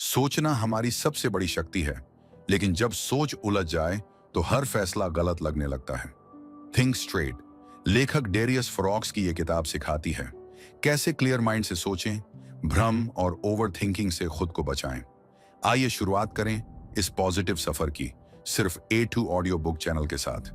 सोचना हमारी सबसे बड़ी शक्ति है, लेकिन जब सोच उलझ जाए तो हर फैसला गलत लगने लगता है। थिंक स्ट्रेट, लेखक डेरियस फॉरोक्स की यह किताब सिखाती है कैसे क्लियर माइंड से सोचें, भ्रम और ओवर थिंकिंग से खुद को बचाएं। आइए शुरुआत करें इस पॉजिटिव सफर की, सिर्फ A2 ऑडियो बुक चैनल के साथ।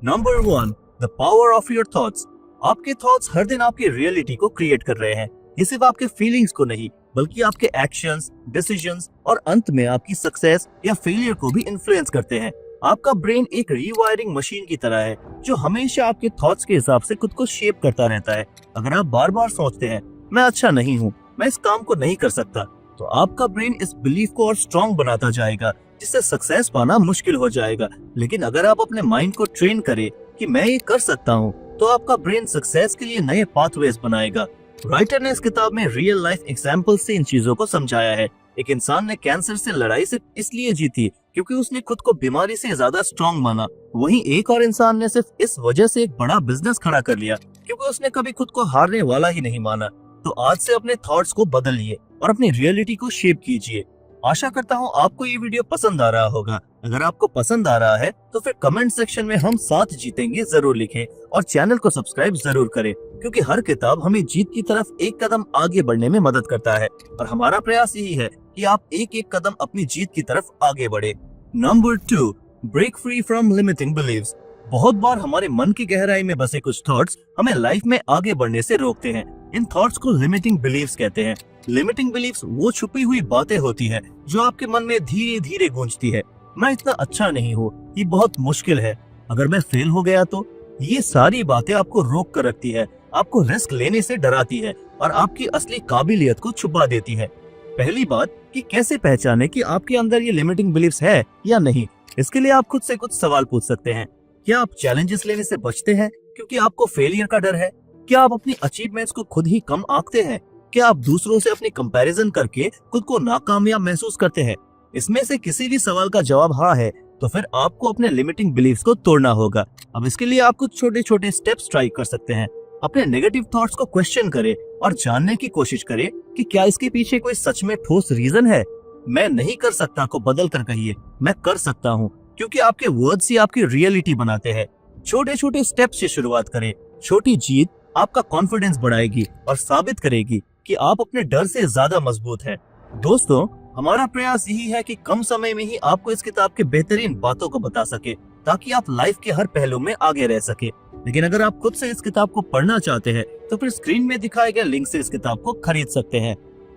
Number 1, the power of your thoughts. आपके थॉट्स हर दिन आपकी रियलिटी को क्रिएट कर रहे हैं। ये सिर्फ आपके फीलिंग्स को नहीं, बल्कि आपके एक्शंस, डिसीजंस और अंत में आपकी सक्सेस या फेलियर को भी इन्फ्लुएंस करते हैं। आपका ब्रेन एक रीवायरिंग मशीन की तरह है, जो हमेशा आपके थॉट्स के हिसाब से खुद को शेप करता रहता है। अगर आप बार बार सोचते हैं, मैं अच्छा नहीं हूँ, मैं इस काम को नहीं कर सकता, तो आपका ब्रेन इस बिलीफ को और स्ट्रॉन्ग बनाता जाएगा, जिससे सक्सेस पाना मुश्किल हो जाएगा। लेकिन अगर आप अपने माइंड को ट्रेन करें कि मैं ये कर सकता हूँ, तो आपका ब्रेन सक्सेस के लिए नए पाथवेज बनाएगा। राइटर ने इस किताब में रियल लाइफ एग्जाम्पल से इन चीजों को समझाया है। एक इंसान ने कैंसर से लड़ाई सिर्फ इसलिए जीती क्योंकि उसने खुद को बीमारी से ज्यादा स्ट्रॉन्ग माना। वहीं एक और इंसान ने सिर्फ इस वजह से एक बड़ा बिजनेस खड़ा कर लिया क्योंकि उसने कभी खुद को हारने वाला ही नहीं माना। तो आज से अपने थॉट्स को बदलिए और अपनी रियलिटी को शेप कीजिए। आशा करता हूँ आपको ये वीडियो पसंद आ रहा होगा। अगर आपको पसंद आ रहा है तो फिर कमेंट सेक्शन में हम साथ जीतेंगे जरूर लिखें और चैनल को सब्सक्राइब जरूर करें, क्योंकि हर किताब हमें जीत की तरफ एक कदम आगे बढ़ने में मदद करता है और हमारा प्रयास यही है कि आप एक एक कदम अपनी जीत की तरफ आगे बढ़े। Number 2, break free from limiting beliefs. बहुत बार हमारे मन की गहराई में बसे कुछ थॉट्स हमें लाइफ में आगे बढ़ने से रोकते हैं। इन थॉट्स को लिमिटिंग बिलीव्स कहते हैं। लिमिटिंग बिलीव्स वो छुपी हुई बातें होती है जो आपके मन में धीरे धीरे गूंजती है। मैं इतना अच्छा नहीं हूँ, ये बहुत मुश्किल है, अगर मैं फेल हो गया तो। ये सारी बातें आपको रोक कर रखती है, आपको रिस्क लेने से डराती है और आपकी असली काबिलियत को छुपा देती है। पहली बात कि कैसे पहचाने कि आपके अंदर ये लिमिटिंग बिलीव्स है या नहीं। इसके लिए आप खुद से कुछ सवाल पूछ सकते हैं। क्या आप चैलेंजेस लेने से बचते हैं क्योंकि आपको फेलियर का डर है? क्या आप अपनी अचीवमेंट्स को खुद ही कम आंकते हैं? क्या आप दूसरों से अपनी कंपैरिजन करके खुद को नाकामयाब महसूस करते हैं? इसमें से किसी भी सवाल का जवाब हाँ है तो फिर आपको अपने लिमिटिंग बिलीव्स को तोड़ना होगा। अब इसके लिए आप कुछ छोटे छोटे स्टेप्स ट्राई कर सकते हैं। अपने नेगेटिव थॉट्स को क्वेश्चन करें और जानने की कोशिश करें कि क्या इसके पीछे कोई सच में ठोस रीजन है। मैं नहीं कर सकता को बदल कर कहिए मैं कर सकता हूँ, क्योंकि आपके वर्ड्स ही आपकी रियलिटी बनाते हैं। छोटे छोटे स्टेप्स से शुरुआत करें। छोटी जीत आपका कॉन्फिडेंस बढ़ाएगी और साबित करेगी कि आप अपने डर से ज्यादा मजबूत हैं। दोस्तों, हमारा प्रयास यही है कि कम समय में ही आपको इस किताब के बेहतरीन बातों को बता सके, ताकि आप लाइफ के हर पहलू में आगे रह सके। लेकिन अगर आप खुद से इस किताब को पढ़ना चाहते हैं तो फिर स्क्रीन में दिखाए गए लिंक से इस किताब को खरीद सकते हैं।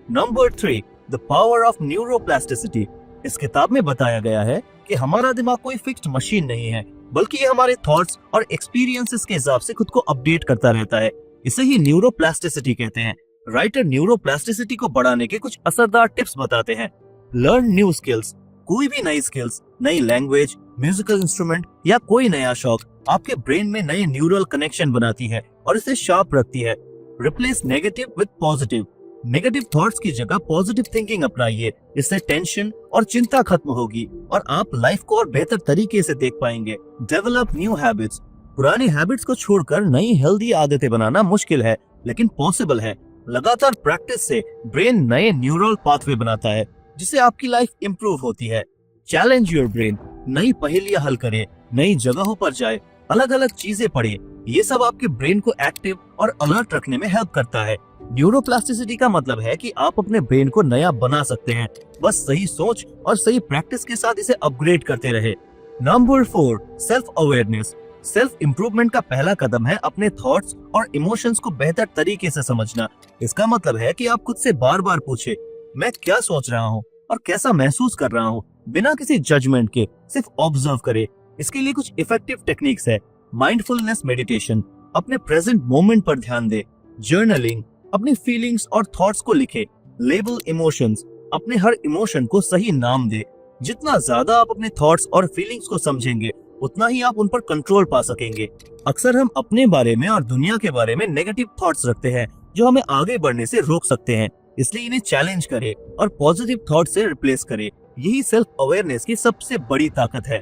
Number 3, the power of neuroplasticity. इस किताब में बताया गया है कि हमारा दिमाग कोई फिक्स्ड मशीन नहीं है, बल्कि ये हमारे थॉट्स और एक्सपीरियंसेस के हिसाब से खुद को अपडेट करता रहता है। इसे ही न्यूरोप्लास्टिसिटी कहते हैं। राइटर न्यूरोप्लास्टिसिटी को बढ़ाने के कुछ असरदार टिप्स बताते हैं। Learn new skills. कोई भी नई स्किल्स, नई लैंग्वेज, म्यूजिकल इंस्ट्रूमेंट या कोई नया शौक आपके ब्रेन में नए न्यूरल कनेक्शन बनाती है और इसे शार्प रखती है। Replace negative with positive. Negative thoughts की जगह पॉजिटिव थिंकिंग अपनाइए। इससे टेंशन और चिंता खत्म होगी और आप लाइफ को और बेहतर तरीके से देख पाएंगे। Develop new habits. पुरानी हैबिट्स को छोड़कर नई हेल्दी आदतें बनाना मुश्किल है, लेकिन पॉसिबल है। लगातार प्रैक्टिस से ब्रेन नए न्यूरल पाथवे बनाता है, जिससे आपकी लाइफ इंप्रूव होती है। Challenge your brain. नई पहेलियां हल करें, नई जगहों पर जाए, अलग अलग चीजें पढ़े। ये सब आपके ब्रेन को एक्टिव और अलर्ट रखने में हेल्प करता है। न्यूरोप्लास्टिसिटी का मतलब है कि आप अपने ब्रेन को नया बना सकते हैं, बस सही सोच और सही प्रैक्टिस के साथ इसे अपग्रेड करते रहे। Number 4, self awareness. Self improvement का पहला कदम है अपने थॉट्स और इमोशंस को बेहतर तरीके से समझना। इसका मतलब है कि आप खुद से बार बार पूछे, मैं क्या सोच रहा हूँ और कैसा महसूस कर रहा हूँ, बिना किसी जजमेंट के सिर्फ ऑब्जर्व करे। इसके लिए कुछ इफेक्टिव टेक्निक्स है। Mindfulness meditation. अपने प्रेजेंट मोमेंट पर ध्यान दे। जर्नलिंग। अपनी फीलिंग्स और थॉट्स को लिखे। Label emotions. अपने हर इमोशन को सही नाम दे। जितना ज्यादा आप अपने थॉट्स और फीलिंग्स को समझेंगे, उतना ही आप उन पर कंट्रोल पा सकेंगे। अक्सर हम अपने बारे में और दुनिया के बारे में नेगेटिव थॉट्स रखते हैं जो हमें आगे बढ़ने से रोक सकते हैं, इसलिए इन्हें चैलेंज करें और पॉजिटिव थॉट से रिप्लेस करें। यही सेल्फ अवेयरनेस की सबसे बड़ी ताकत है।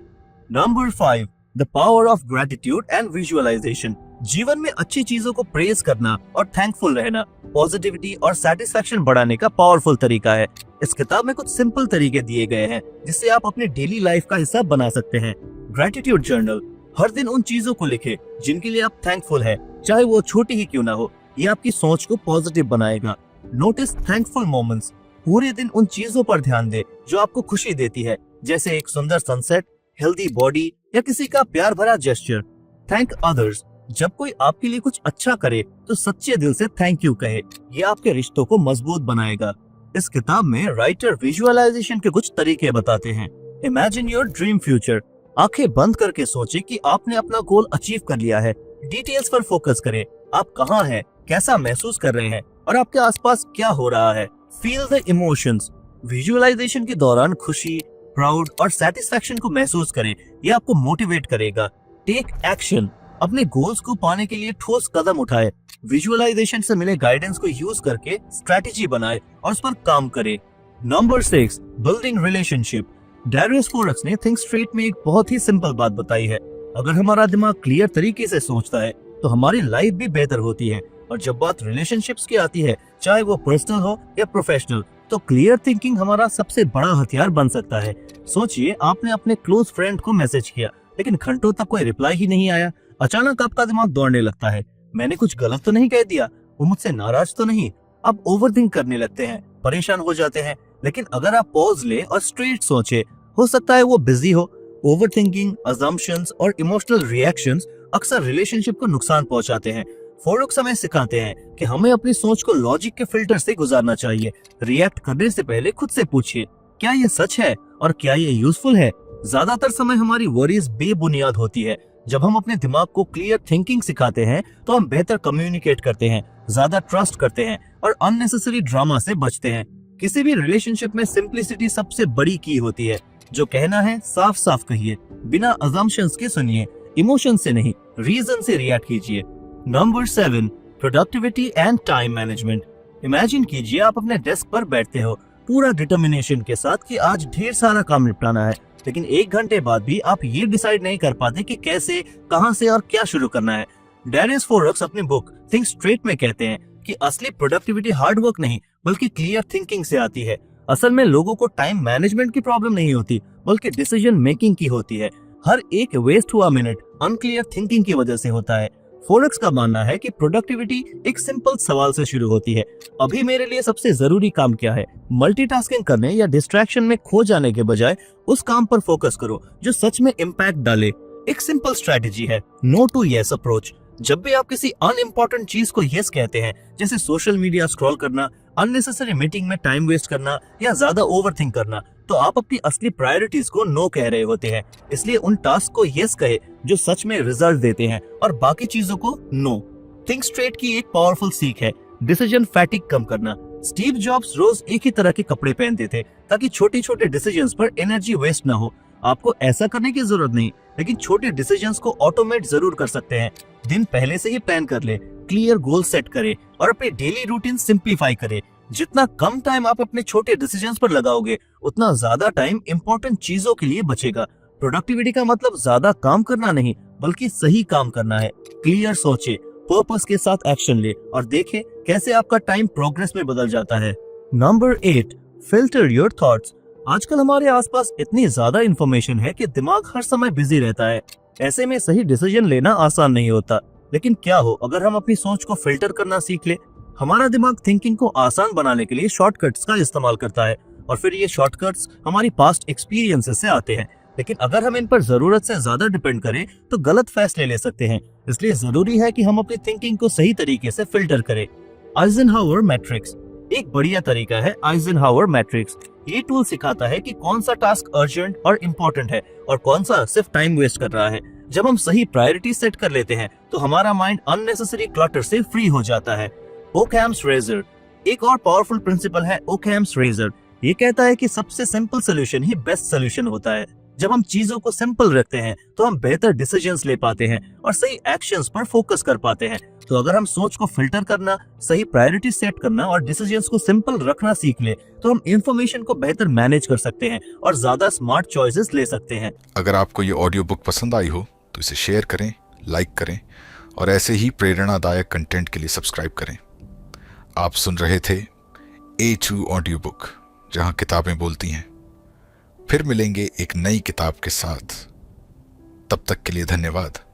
Number 5, the power of gratitude and visualisation. जीवन में अच्छी चीजों को प्रेज करना और थैंकफुल रहना पॉजिटिविटी और सेटिस्फैक्शन बढ़ाने का पावरफुल तरीका है। इस किताब में कुछ सिंपल तरीके दिए गए हैं जिससे आप अपने डेली लाइफ का हिस्सा बना सकते हैं। ग्रेटिट्यूड जर्नल, हर दिन उन चीजों को लिखें जिनके लिए आप थैंकफुल हैं, चाहे वो छोटी ही क्यों ना हो। ये आपकी सोच को पॉजिटिव बनाएगा। नोटिस थैंकफुल मोमेंट्स, पूरे दिन उन चीजों पर ध्यान दें जो आपको खुशी देती है, जैसे एक सुंदर सनसेट, हेल्दी बॉडी या किसी का प्यार भरा जेस्चर। थैंक अदर्स, जब कोई आपके लिए कुछ अच्छा करे तो सच्चे दिल से थैंक यू कहे। ये आपके रिश्तों को मजबूत बनाएगा। इस किताब में राइटर विजुअलाइजेशन के कुछ तरीके बताते हैं। इमेजिन योर ड्रीम फ्यूचर, आंखें बंद करके सोचें कि आपने अपना गोल अचीव कर लिया है। डिटेल्स पर फोकस करें, आप कहाँ हैं, कैसा महसूस कर रहे हैं और आपके आसपास क्या हो रहा है। फील द इमोशंस, विजुअलाइजेशन के दौरान खुशी, प्राउड और सेटिस्फैक्शन को महसूस करें। ये आपको मोटिवेट करेगा। टेक एक्शन, अपने गोल्स को पाने के लिए ठोस कदम उठाए। विजुअलाइजेशन से मिले गाइडेंस को यूज करके स्ट्रेटेजी बनाए और उस पर काम करे। Number 6, building relationship. Darius forex ने थिंक स्ट्रेट में एक बहुत ही सिंपल बात बताई है। अगर हमारा दिमाग क्लियर तरीके से सोचता है तो हमारी लाइफ भी बेहतर होती है। और जब बात रिलेशनशिप्स की आती है, चाहे वो पर्सनल हो या प्रोफेशनल, तो क्लियर थिंकिंग हमारा सबसे बड़ा हथियार बन सकता है। सोचिए, आपने अपने क्लोज फ्रेंड को मैसेज किया लेकिन घंटों तक कोई रिप्लाई ही नहीं आया। अचानक आपका दिमाग दौड़ने लगता है, मैंने कुछ गलत तो नहीं कह दिया, वो मुझसे नाराज तो नहीं। आप ओवरथिंक करने लगते हैं, परेशान हो जाते हैं। लेकिन अगर आप पॉज ले और स्ट्रेट सोचे, हो सकता है वो बिजी हो। ओवरथिंकिंग, अजम्पशंस और इमोशनल रिएक्शंस अक्सर रिलेशनशिप को नुकसान पहुंचाते हैं। फोरक्स हमें सिखाते हैं कि हमें अपनी सोच को लॉजिक के फिल्टर से गुजारना चाहिए। रिएक्ट करने से पहले खुद से पूछिए, क्या ये सच है और क्या ये यूजफुल है। ज्यादातर समय हमारी वरीज बेबुनियाद होती है। जब हम अपने दिमाग को क्लियर थिंकिंग सिखाते हैं तो हम बेहतर कम्युनिकेट करते हैं, ज्यादा ट्रस्ट करते हैं और अननेसेसरी ड्रामा से बचते हैं। किसी भी रिलेशनशिप में सिंप्लिसिटी सबसे बड़ी की होती है। जो कहना है साफ साफ कहिए, बिना अजम्पशंस के सुनिए, इमोशन से नहीं रीजन से रिएक्ट कीजिए। Number 7, productivity and time management. Imagine कीजिए आप अपने डेस्क पर बैठते हो पूरा डिटर्मिनेशन के साथ कि आज ढेर सारा काम निपटाना है, लेकिन 1 घंटे बाद भी आप ये डिसाइड नहीं कर पाते कि कैसे, कहां से और क्या शुरू करना है। डैरियस फोरक्स अपनी बुक थिंक स्ट्रेट में कहते हैं कि असली प्रोडक्टिविटी हार्ड वर्क नहीं बल्कि क्लियर थिंकिंग से आती है। असल में लोगों को टाइम मैनेजमेंट की प्रॉब्लम नहीं होती बल्कि डिसीजन मेकिंग की होती है। हर एक वेस्ट हुआ मिनट अनक्लियर थिंकिंग की वजह से होता है। फोरक्स का मानना है कि प्रोडक्टिविटी एक सिंपल सवाल से शुरू होती है, अभी मेरे लिए सबसे जरूरी काम क्या है। मल्टीटास्किंग करने या डिस्ट्रैक्शन में खो जाने के बजाय उस काम पर फोकस करो जो सच में इम्पैक्ट डाले। एक सिंपल स्ट्रेटेजी है नो टू यस अप्रोच। जब भी आप किसी अनइम्पोर्टेंट चीज को यस कहते हैं, जैसे सोशल मीडिया स्क्रॉल करना, अननेसेसरी मीटिंग में टाइम वेस्ट करना या ज्यादा ओवरथिंक करना, तो आप अपनी असली प्रायोरिटीज को नो कह रहे होते हैं। इसलिए उन टास्क को यस कहे जो सच में रिजल्ट देते हैं और बाकी चीजों को नो। थिंक स्ट्रेट की एक पावरफुल सीख है डिसीजन फैटिक कम करना। स्टीव जॉब्स रोज एक ही तरह के कपड़े पहनते थे ताकि छोटे छोटे डिसीजंस पर एनर्जी वेस्ट ना हो। आपको ऐसा करने की जरूरत नहीं, लेकिन छोटे डिसीजंस को ऑटोमेट जरूर कर सकते हैं। दिन पहले से ही प्लान कर ले, क्लियर गोल सेट करे और अपने डेली रूटीन सिंप्लीफाई करे। जितना कम टाइम आप अपने छोटे डिसीजंस पर लगाओगे, उतना ज्यादा टाइम इंपॉर्टेंट चीजों के लिए बचेगा। प्रोडक्टिविटी का मतलब ज्यादा काम करना नहीं बल्कि सही काम करना है। क्लियर सोचे, पर्पस के साथ एक्शन ले और देखे कैसे आपका टाइम प्रोग्रेस में बदल जाता है। Number 8, filter your thoughts. आजकल हमारे आसपास इतनी ज्यादा इंफॉर्मेशन है कि दिमाग हर समय बिजी रहता है। ऐसे में सही डिसीजन लेना आसान नहीं होता। लेकिन क्या हो अगर हम अपनी सोच को फिल्टर करना सीख ले। हमारा दिमाग थिंकिंग को आसान बनाने के लिए शॉर्टकट्स का इस्तेमाल करता है और फिर ये शॉर्टकट्स हमारी पास्ट एक्सपीरियंसेस से आते हैं। लेकिन अगर हम इन पर जरूरत से ज्यादा डिपेंड करें तो गलत फैसले ले सकते हैं। इसलिए जरूरी है कि हम अपनी थिंकिंग को सही तरीके से फिल्टर करें। आइजनहावर मैट्रिक्स एक बढ़िया तरीका है। आइजनहावर मैट्रिक्स ये टूल सिखाता है कि कौन सा टास्क अर्जेंट और इम्पोर्टेंट है और कौन सा सिर्फ टाइम वेस्ट कर रहा है। जब हम सही प्रायोरिटी सेट कर लेते हैं तो हमारा माइंड अननेसेसरी क्लटर से फ्री हो जाता है। ओकहैम्स रेजर एक और पावरफुल प्रिंसिपल है। ओकहैम्स रेजर ये कहता है कि सबसे सिंपल सोल्यूशन ही बेस्ट सोल्यूशन होता है। जब हम चीजों को सिंपल रखते हैं तो हम बेहतर डिसीजंस ले पाते हैं और सही एक्शंस पर फोकस कर पाते हैं। तो अगर हम सोच को फिल्टर करना, सही प्रायोरिटी सेट करना और डिसीजंस को सिंपल रखना सीख ले तो हम इंफॉर्मेशन को बेहतर मैनेज कर सकते हैं और ज्यादा स्मार्ट चॉइसेस ले सकते हैं। अगर आपको ये ऑडियो बुक पसंद आई हो तो इसे शेयर करें, लाइक करें और ऐसे ही प्रेरणादायक कंटेंट के लिए सब्सक्राइब करें। आप सुन रहे थे A2 ऑडियो बुक, जहां किताबें बोलती हैं। फिर मिलेंगे एक नई किताब के साथ। तब तक के लिए धन्यवाद।